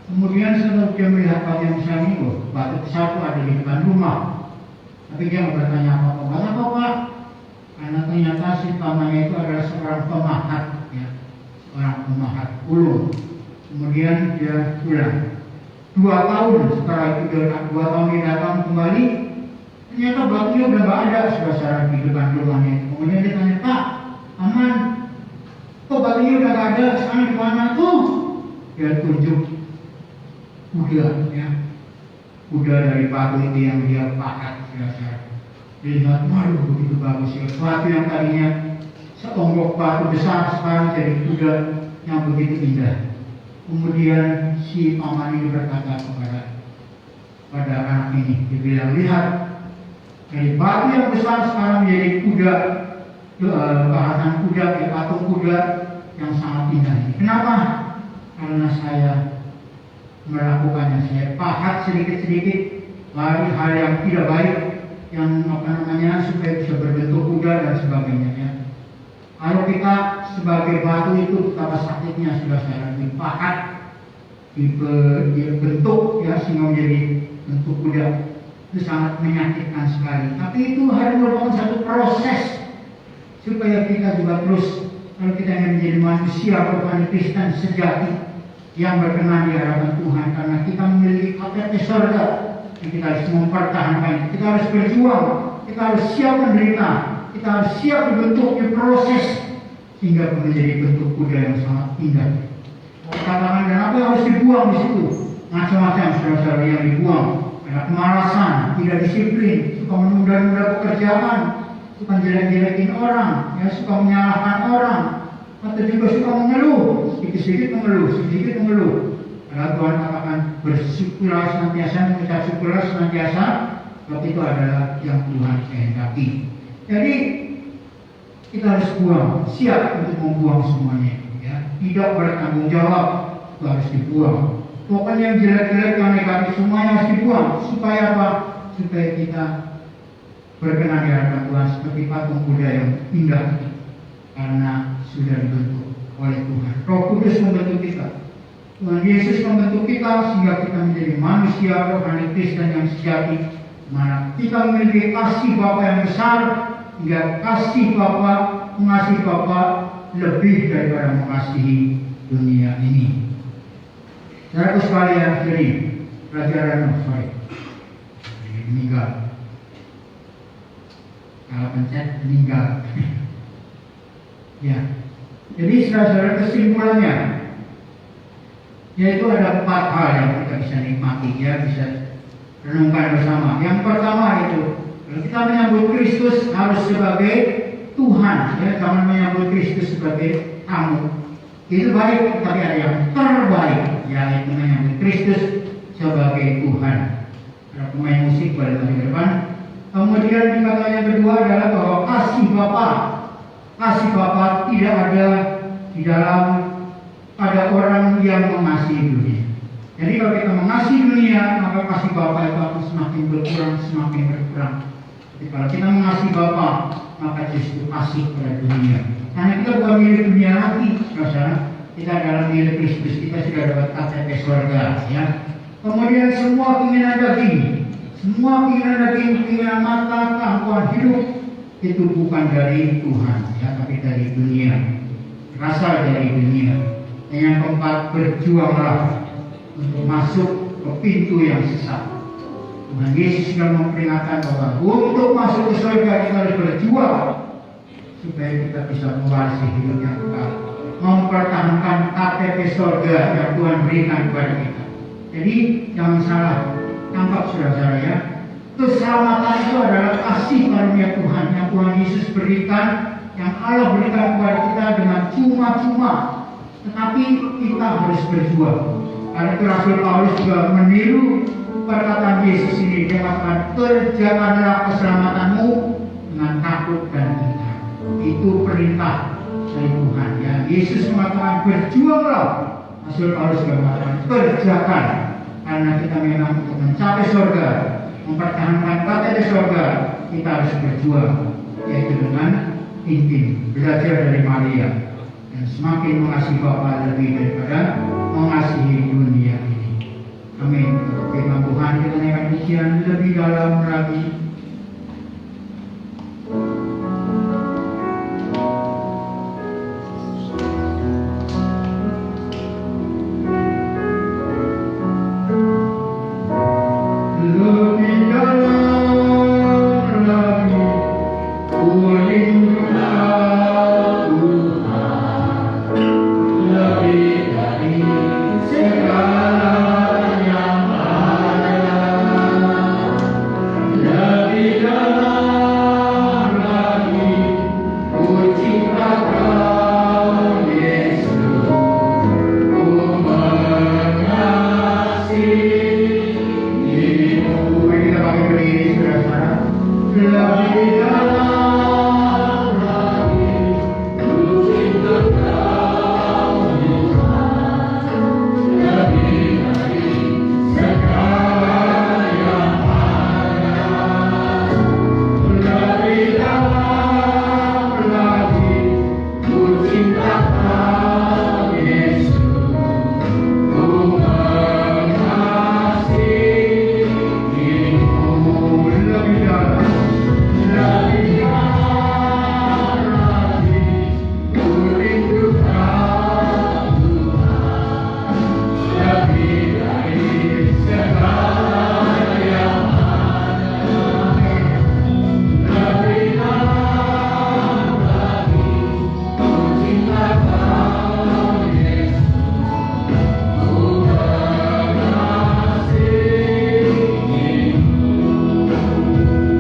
Kemudian setelah dia melihat batu yang besar ini, batu besar itu ada di depan rumah. Tapi dia nggak bertanya apa-apa. Kenapa, Pak? Karena ternyata si pamannya itu adalah seorang pemahat, ya, seorang pemahat ulung. Kemudian dia pulang. 2 tahun setelah itu, 2 tahun dia datang kembali, ternyata batunya udah nggak ada, saudara, di depan rumahnya. Kemudian dia tanya, Pak, aman, kok batunya udah nggak ada? Sekarang di mana tuh? Dia tunjuk kuda, ya, kuda dari batu itu yang dia pahat, saudara. Dia lihat, waduh, begitu bagus, ya. Batu yang tadinya seonggok batu besar sekarang jadi kuda yang begitu indah. Kemudian si paman ini berkata pada anak ini, dia bilang, lihat, dari batu yang besar sekarang menjadi kuda, bahan kuda, patung kuda yang sangat indah. Kenapa? Karena saya melakukannya, saya pahat sedikit-sedikit dari hal yang tidak baik, yang supaya bisa berbentuk kuda dan sebagainya, ya. Kalau kita sebagai batu itu betapa sakitnya, sudah saya dipahat, dibentuk, ya, sehingga menjadi bentuk kuda, itu sangat menyakitkan sekali. Tapi itu harus merupakan satu proses supaya kita juga terus, kalau kita ingin menjadi manusia rohani Kristen sejati yang berkenan di hadapan Tuhan, karena kita memiliki KTP surga, kita harus mempertahankan, kita harus berjuang, kita harus siap menderita, kita harus siap dibentuk, diproses hingga menjadi bentuk kuda yang sangat indah. Katakan, dan apa yang harus dibuang di situ? Macam-macam, saudara-saudara, yang dibuang. Ada kemalasan, tidak disiplin, suka menunda-nunda pekerjaan, suka jelek-jelekin orang, ya, suka menyalahkan orang, atau juga suka mengeluh, sedikit-sedikit mengeluh. Kalau Tuhan katakan bersyukurlah senantiasa, mengucap syukurlah senantiasa, sebab itu adalah yang Tuhan kehendaki. Jadi kita harus buang, siap untuk membuang semuanya, ya. Tidak bertanggung jawab, itu harus dibuang. Pokoknya yang jelek-jelek, yang negatif, semuanya harus dibuang. Supaya apa? Supaya kita berkenan di hadapan Tuhan seperti patung kuda yang indah, karena sudah dibentuk oleh Tuhan. Roh Kudus membentuk kita, Tuhan Yesus membentuk kita, sehingga kita menjadi manusia rohani Kristen yang sejati, mana kita memiliki kasih Bapa yang besar, hingga kasih Bapa, mengasihi Bapa lebih daripada mengasihi dunia ini. Saudaraku sekalian, jadi pelajaran meninggal. Kalau pencet meninggal. Ya. Jadi saudara, kesimpulannya, yaitu ada 4 hal yang kita bisa nikmati, ya, bisa renungkan bersama. Yang pertama itu, kalau kita menyambut Kristus harus sebagai Tuhan, ya, jangan menyambut Kristus sebagai tamu. Itu baik, tapi ada yang terbaik, yaitu menyambut Kristus sebagai Tuhan. Ada pemain musik pada tahun depan. Kemudian kata yang kedua adalah bahwa kasih Bapa tidak ada di dalam pada orang yang mengasihi dunia. Jadi kalau kita mengasihi dunia, maka kasih Bapa itu akan semakin berkurang, semakin berkurang. Tapi kalau kita mengasihi Bapa, maka justru kasih pada dunia. Karena kita bukan milik dunia lagi, saudara. Kita adalah milik Kristus. Kita sudah dapat KTP surga, ya. Kemudian semua keinginan daging, keinginan mata, keangkuhan hidup itu bukan dari Tuhan, ya, tapi dari dunia. Berasal dari dunia. Yang keempat, berjuanglah untuk masuk ke pintu yang sesat. Tuhan Yesus sudah memperingatkan bahwa untuk masuk ke surga kita harus berjuang supaya kita bisa mewarisi hidup yang kekal, mempertahankan KTP surga yang Tuhan berikan kepada kita. Jadi jangan salah tangkap saudara ya. Keselamatan itu adalah kasih karunia Tuhan yang Tuhan Yesus berikan, yang Allah berikan kepada kita dengan cuma-cuma. Tetapi kita harus berjuang. Karena itu Rasul Paulus juga meniru perkataan Yesus ini. Dia katakan, kerjakanlah keselamatanmu dengan takut dan gentar. Itu perintah dari Tuhan. Ya, Yesus mengatakan berjuanglah. Rasul Paulus juga mengatakan kerjakan. Karena kita memang untuk mencapai surga, mempertahankan KTP surga, kita harus berjuang. Yaitu dengan intim, belajar dari Maria. Dan semakin mengasihi Bapa lebih daripada mengasihi dunia ini. Amin. Firman Tuhan kita akan ujian lebih dalam lagi. Lebih dalam lagi, kuringlah Tuhan, lebih dari segala yang ada, lebih dalam lagi, ku cinta Kau Yesus, ku mengasihimu. Mari kita pakai berdiri saudara-saudara. Lebih dalam lagi, ku cinta Kau Tuhan, lebih dari segala yang ada, lebih dalam lagi, ku cinta Kau Yesus, ku mengasihimu. Lebih dalam lagi, ku rindu Kau Tuhan, lebih dari segala yang ada, lebih dalam lagi, ku cinta Kau Yesus, ku mengasihimu.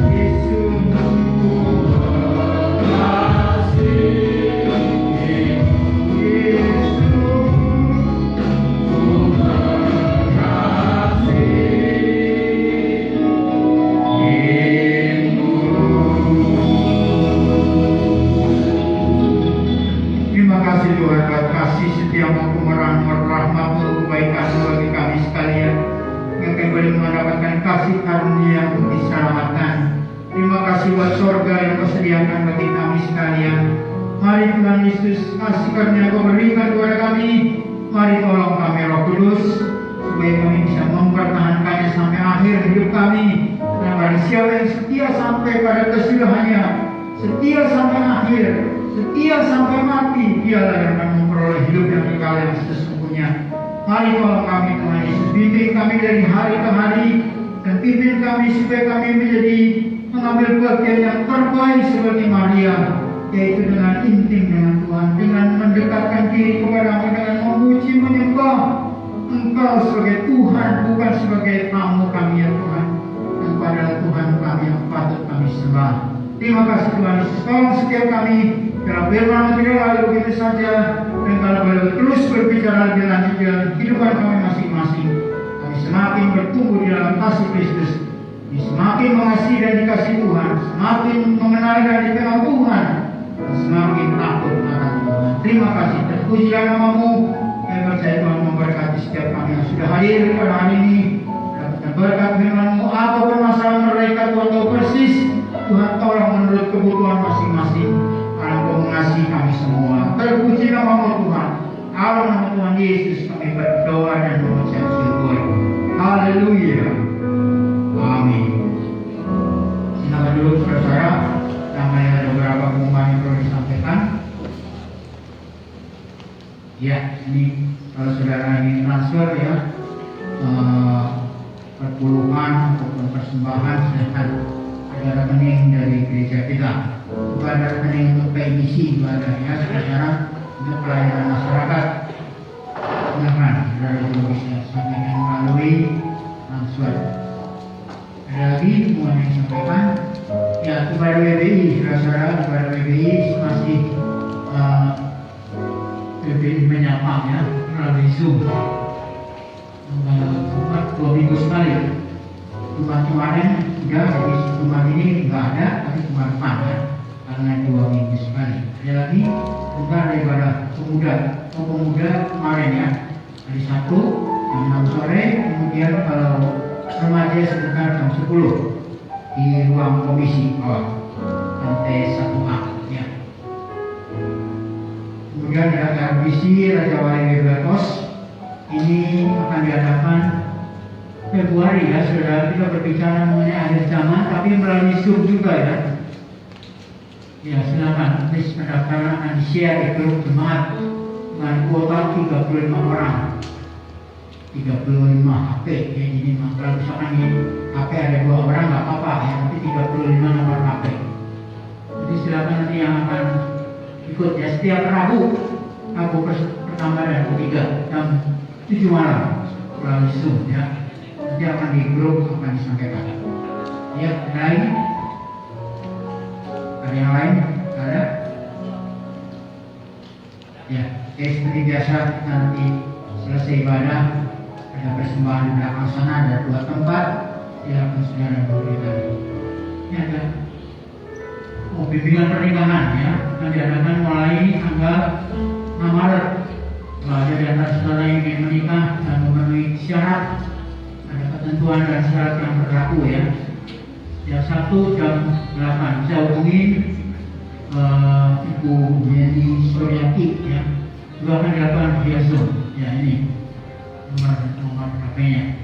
Yesus, ku terima kasih Tuhan buat kasih setiamu, kemurahan-Mu, rahmat-Mu, kebaikan-Mu bagi kami sekalian yang kembali mendapatkan kasih karunia untuk diselamatkan. Terima kasih buat surga yang Kau sediakan bagi kami sekalian. Mari Tuhan Yesus, kasih karunia Kau berikan kepada kami. Mari tolong kami Roh Kudus, supaya kami bisa mempertahankannya sampai akhir hidup kami. Dan barang siapa yang setia sampai pada kesudahannya, setia sampai akhir, setia sampai mati, dialah yang akan memperoleh hidup yang kekal yang sesungguhnya. Mari tolong kami Tuhan Yesus, bimbing kami dari hari ke hari, dan pimpin kami supaya kami menjadi mengambil bagian yang terbaik seperti Maria, yaitu dengan intim dengan Tuhan, dengan mendekatkan diri kepada-Mu, dengan memuji menyembah Engkau sebagai Tuhan, bukan sebagai tamu kami ya Tuhan. Engkau adalah Tuhan kami yang patut kami sembah. Terima kasih Tuhan Yesus, tolong setiap kami dalam firman-Mu tidak lalu begitu saja, dan kalau boleh terus berbicara lebih lanjut dalam kehidupan kami masing-masing. Kami semakin bertumbuh di dalam kasih Kristus, kami semakin mengasihi dan dikasihi Tuhan, semakin mengenal dan dikenal Tuhan, dan semakin takut akan Tuhan. Terima kasih, terpujilah nama-Mu Saya percaya Tuhan memberkati setiap kami yang sudah hadir pada hari ini. Dapatkan berkat firman-Mu, apapun masalah mereka Tuhan tahu persis. Tuhan tolong menurut kebutuhan masing-masing. Karena Engkau mengasihi kami semua. Terpuji nama-Mu Tuhan. Allah nama Tuhan Yesus kami berdoa dan mengucap syukur. Haleluya. Amin. Silakan dulu saudara. Namanya ada beberapa pengumuman yang perlu disampaikan. Ya, ini kalau saudara ingin transfer ya, perpuluhan ataupun persembahan, silahkan ada rekening dari gereja kita. Juga ada rekening untuk PMIC juga ada ya, saudara, untuk pelayanan masyarakat. Silahkan saudara juga bisa sampaikan melalui transfer. Ada lagi pengumuman yang disampaikan. Ya, kepada WBI, saudara, kepada WBI masih WBI menyapa ya melalui Zoom. 2 minggu sekali. Jumat kemarin sudah, jadi Jumat ini enggak ada, tapi Jumat depan ya, karena 2 minggu sekali. Ada lagi juga ada ibadah pemuda kemarin ya, hari Sabtu jam 6 sore, kemudian kalau remaja sekitar jam 10 di ruang komisi bawah lantai 1A ya. Kemudian ada RBC Raja Wali Beberkos, ini akan diadakan Februari ya, saudara. Kita berbicara mengenai akhir zaman, tapi melalui Zoom juga ya. Ya, silakan please pendaftaran akan di-share di grup jemaat dengan kuota 35 orang, 35 HP ya. Jadi kalau misalkan di HP ada 2 orang nggak apa-apa ya, tapi 35 nomor HP. Jadi silakan nanti yang akan ikut ya, setiap Rabu pertama dan ketiga jam 7 malam melalui Zoom ya. Nanti akan di grup akan disampaikan. Ya, lain? Ada yang lain? Ada? Ya, seperti biasa nanti selesai ibadah ada persembahan di belakang sana, ada 2 tempat. Silakan saudara memberikan. Ini ada bimbingan pernikahan ya, akan diadakan mulai tanggal 6 Maret. Kalau ada di antara saudara yang ingin menikah dan memenuhi syarat, ada ketentuan dan syarat yang berlaku ya. Jam 1 jam 8 bisa hubungi Ibu Yeni Suryati ya. Juga akan dilakukan via Zoom ya, ini nomor HP-nya.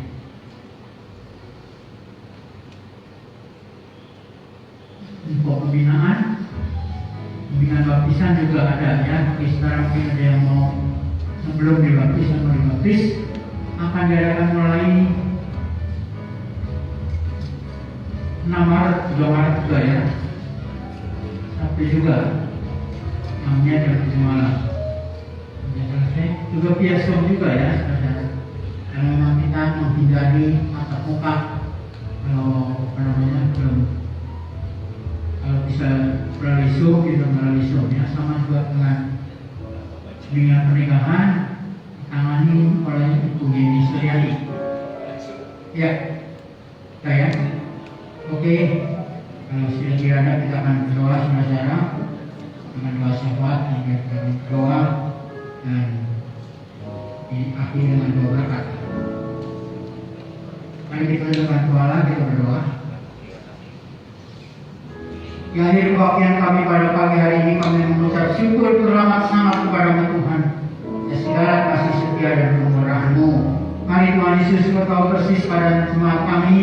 Info pembinaan baptisan juga ada ya. Bagi sekarang mungkin ada yang mau sebelum dibaptis atau dibaptis, akan diadakan mulai 6 Maret, 2 Maret juga ya. Sampai juga namanya jam 7 malam. Juga via Zoom juga ya, saudara. Kalau memang kita menghindari tatap muka, kalau bisa melalui Zoom, kita melalui Zoom ya. Sama juga dengan bimbingan pernikahan ditangani oleh Ibu Yeni Suryati. Ya, saya. Oke, kalau sudah ada kita akan berdoa saudara, dengan doa syafaat, dan doa dan diakhiri dengan doa berkat. Mari kita dengan doa, kita berdoa. Di akhir kebaktian kami pada pagi hari ini, kami mengucap syukur teramat sangat kepada Tuhan ya, segala kasih setia dan kemurahan-Mu. Mari Tuhan Yesus, Kau tahu persis pada jemaat kami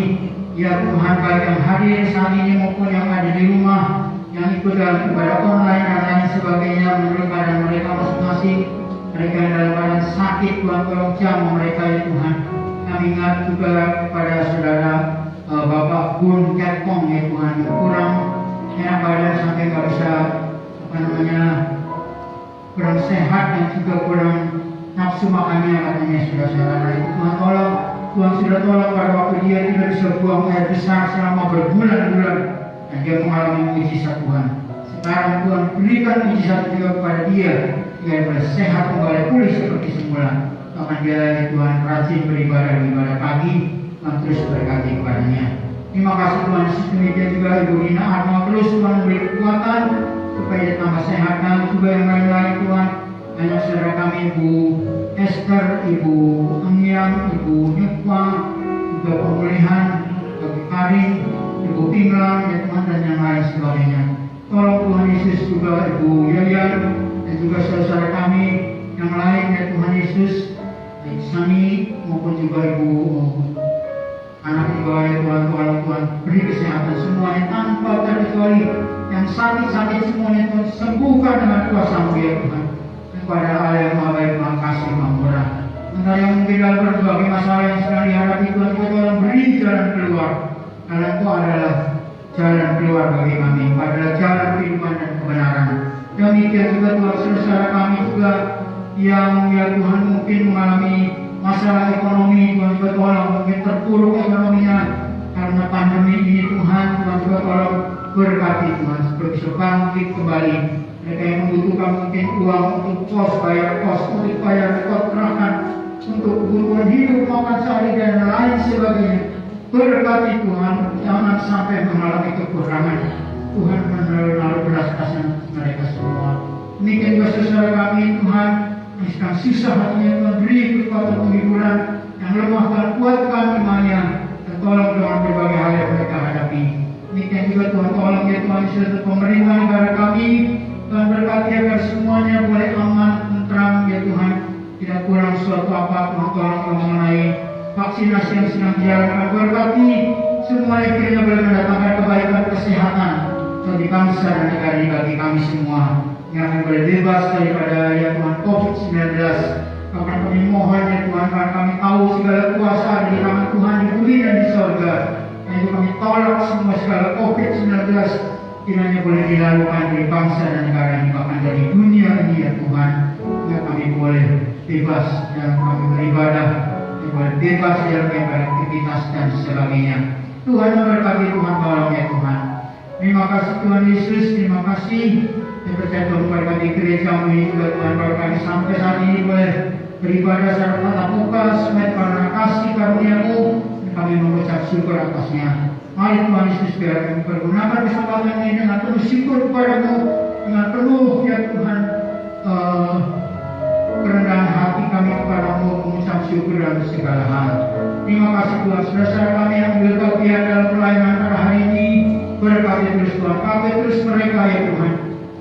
ya Tuhan, baik yang hadir saat ini maupun yang ada di rumah, yang ikut dalam ibadah online dan lain sebagainya, menurut keadaan mereka masing-masing. Mereka yang dalam keadaan sakit, Tuhan tolong jamah mereka ya Tuhan. Kami ingat juga kepada saudara Bapak Bun Jatpong ya Tuhan, yang kurang enak badan sampai nggak bisa kurang sehat dan juga kurang nafsu makannya katanya saudara-saudara. Itu Tuhan tolong, Tuhan sudah tolong pada waktu dia tidak bisa buang air besar selama berbulan-bulan dan dia mengalami mujizat Tuhan. Sekarang Tuhan berikan mujizat juga kepada dia, dia boleh sehat kembali pulih seperti semula. Bahkan dia Tuhan rajin beribadah pagi, Tuhan terus berkati kepadanya. Terima kasih Tuhan. Demikian juga Ibu Rina Arno, terus Tuhan beri kekuatan supaya tambah sehat, dan juga yang lain-lain Tuhan Anak saudara kami Ibu Esther, Ibu Angyang, Ibu Nyukwa, juga pemulihan bagi Karin, Ibu Timlang, ya Tuhan, dan yang lain sebagainya. Tolong Tuhan Yesus juga Ibu Yayan dan juga saudara kami yang lain, ya Tuhan Yesus, baik Sani maupun juga Ibu anak juga, ya Tuhan, beri kesehatan semuanya tanpa terkecuali. Yang sakit-sakit semuanya Tuhan, sembuhkan dengan kuasa-Mu, ya Tuhan. Kepada Allah yang Maha Baik, Maha Kasih, Maha Murah. Entah yang mungkin dalam berbagai masalah yang sedang dihadapi, Tuhan, kita tolong beri jalan keluar. Karena Engkau adalah jalan keluar bagi kami, adalah jalan kehidupan dan kebenaran. Demikian juga Tuhan, saudara kami juga yang, ya Tuhan, mungkin mengalami masalah ekonomi, Tuhan juga tolong, mungkin terpuruk ekonominya karena pandemi ini, Tuhan juga tolong berkati, Tuhan, bisa bangkit kembali. Mereka yang membutuhkan mungkin uang untuk bayar kos, untuk bayar kontrakan, untuk kebutuhan hidup, makan sehari dan lain sebagainya. Berkati Tuhan, jangan sampai mengalami kekurangan. Tuhan menaruh belas kasihan mereka semua. Demikian juga saudara kami, Tuhan, yang sedang susah hatinya, Tuhan, beri kekuatan penghiburan, yang lemah Tuhan, kuatkan imannya, dan tolong dengan berbagai hal yang mereka hadapi. Demikian juga Tuhan, tolong ya Tuhan, seluruh pemerintah negara kami, Tuhan berkati agar semuanya boleh aman, tentram, ya Tuhan, tidak kurang suatu apa. Tuhan tolong mengenai vaksinasi yang sedang dijalankan, berkati semuanya kiranya boleh mendatangkan kebaikan kesehatan bagi bangsa dan negara ini, bagi kami semua, yang boleh bebas daripada, ya Tuhan, COVID-19. Bahkan kami mohon, ya Tuhan, karena kami tahu segala kuasa ada di tangan Tuhan di bumi dan di sorga. Dan itu kami tolak semua segala COVID-19, kiranya boleh dilakukan dari bangsa dan negara ini, bahkan dari dunia ini, ya Tuhan. Ya kami boleh bebas dalam kami beribadah, boleh bebas dalam beraktivitas dan sebagainya. Tuhan memberkati, Tuhan tolong, ya Tuhan. Terima kasih Tuhan Yesus, terima kasih. Saya percaya Tuhan memberkati gereja-Mu ini juga, Tuhan, bahwa kami sampai saat ini boleh beribadah secara tatap muka sesuai karena kasih karunia-Mu, dan kami mengucap syukur atasnya. Mari Tuhan Yesus, biar kami pergunakan kesempatan ini dengan penuh syukur kepada-Mu, dengan penuh, ya Tuhan, kerendahan hati kami kepada-Mu, mengucap syukur dalam segala hal. Terima kasih Tuhan, saudara kami yang berbahagia dalam pelayanan pada hari ini, berkati terus Tuhan, pakai terus mereka, ya Tuhan.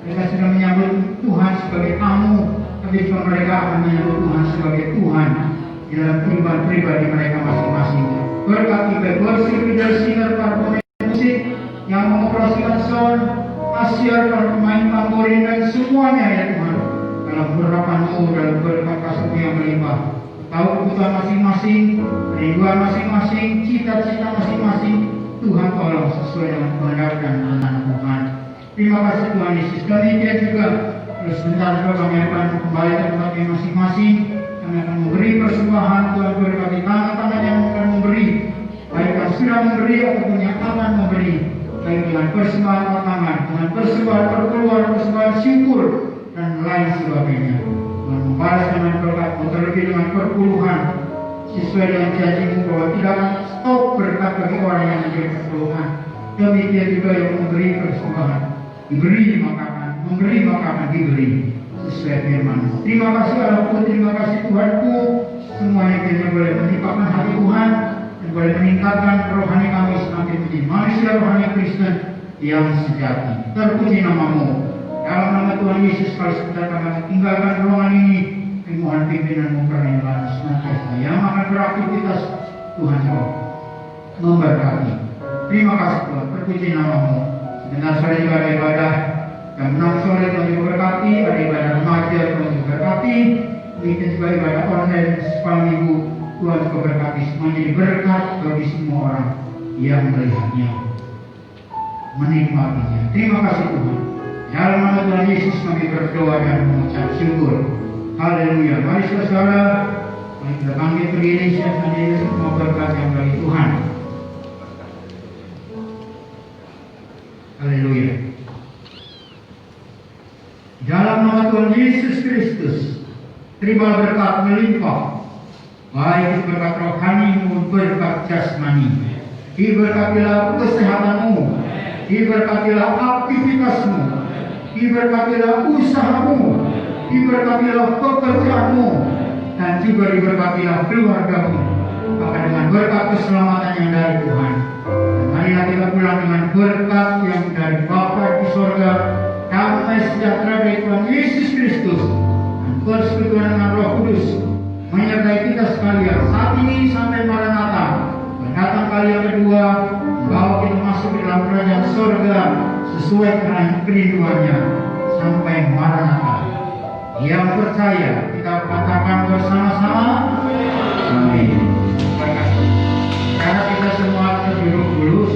Mereka sudah menyambut Tuhan sebagai tamu, tapi juga mereka akan menyambut Tuhan sebagai Tuhan di dalam kehidupan pribadi mereka masing-masing. Berkati baik worship leader, singer, para pemain musik yang mengoperasikan sound, asyar, para pemain tamborin dan semuanya, ya Tuhan, dalam berkat-Mu, dalam berkat kasih-Mu yang melimpah. Tahu kebutuhan masing-masing, rinduan masing-masing, cita-cita masing-masing, Tuhan tolong sesuai dengan kehendak dan anak Tuhan. Terima kasih Tuhan Yesus. Demikian juga terus sebentar kami akan kembali ke tempatnya masing-masing. Kami akan memberi persembahan, Tuhan berkati tangan-tangan yang akan memberi, baik yang sudah memberi ataupun yang akan memberi, baik dengan persembahan tangan, dengan persembahan perkeluaran, persembahan syukur dan lain sebagainya. Tuhan membalas dengan berkat-Mu, terlebih dengan perpuluhan sesuai dengan janji-Mu bahwa tidak akan stop berkat bagi orang yang menjadi perpuluhan. Demikian juga yang memberi persembahan, diberi maka akan memberi, maka akan diberi sesuai firman-Mu. Terima kasih Allahku, terima kasih Tuhanku. Semuanya kita boleh menimpakan hati Tuhan dan boleh meningkatkan rohani kami semakin menjadi manusia rohani Kristen yang sejati. Terpuji nama-Mu. Dalam nama Tuhan Yesus, kalau sebentar kami tinggalkan ruangan ini, mohon pimpinan-Mu perlindungan senantiasa yang akan beraktivitas, Tuhan Roh memberkati. Terima kasih Tuhan, terpuji nama-Mu. Sebentar sore juga ada ibadah jam 6 sore, Tuhan juga berkati, ada ibadah remaja, Tuhan juga berkati, demikian juga ibadah online sekolah minggu, Tuhan juga berkati. Semuanya diberkat bagi semua orang yang melihatnya, menikmatinya. Terima kasih Tuhan. Dalam nama Tuhan Yesus kami berdoa dan mengucap syukur. Haleluya. Mari saudara, mari kita bangkit berdiri, siap hadir semua berkat yang dari Tuhan. Haleluya. Dalam nama Tuhan Yesus Kristus, terima berkat melimpah, baik berkat rohani maupun berkat jasmani. Diberkatilah kesehatanmu, diberkatilah aktivitasmu, diberkatilah usahamu, diberkatilah diberkatilah pekerjaanmu, dan juga diberkatilah keluargamu. Maka dengan berkat keselamatan yang dari Tuhan, dan marilah kita pulang dengan berkat yang dari Bapa di sorga, damai sejahtera dari Tuhan Yesus Kristus, dan persekutuan dengan Roh Kudus menyertai kita sekalian saat ini sampai Maranatha, datang kali yang kedua, bahwa kita masuk di dalam kerajaan sorga sesuai kerinduannya sampai Maranatha. Yang percaya kita katakan bersama-sama, Amin. karena kita semua terduduk dulu.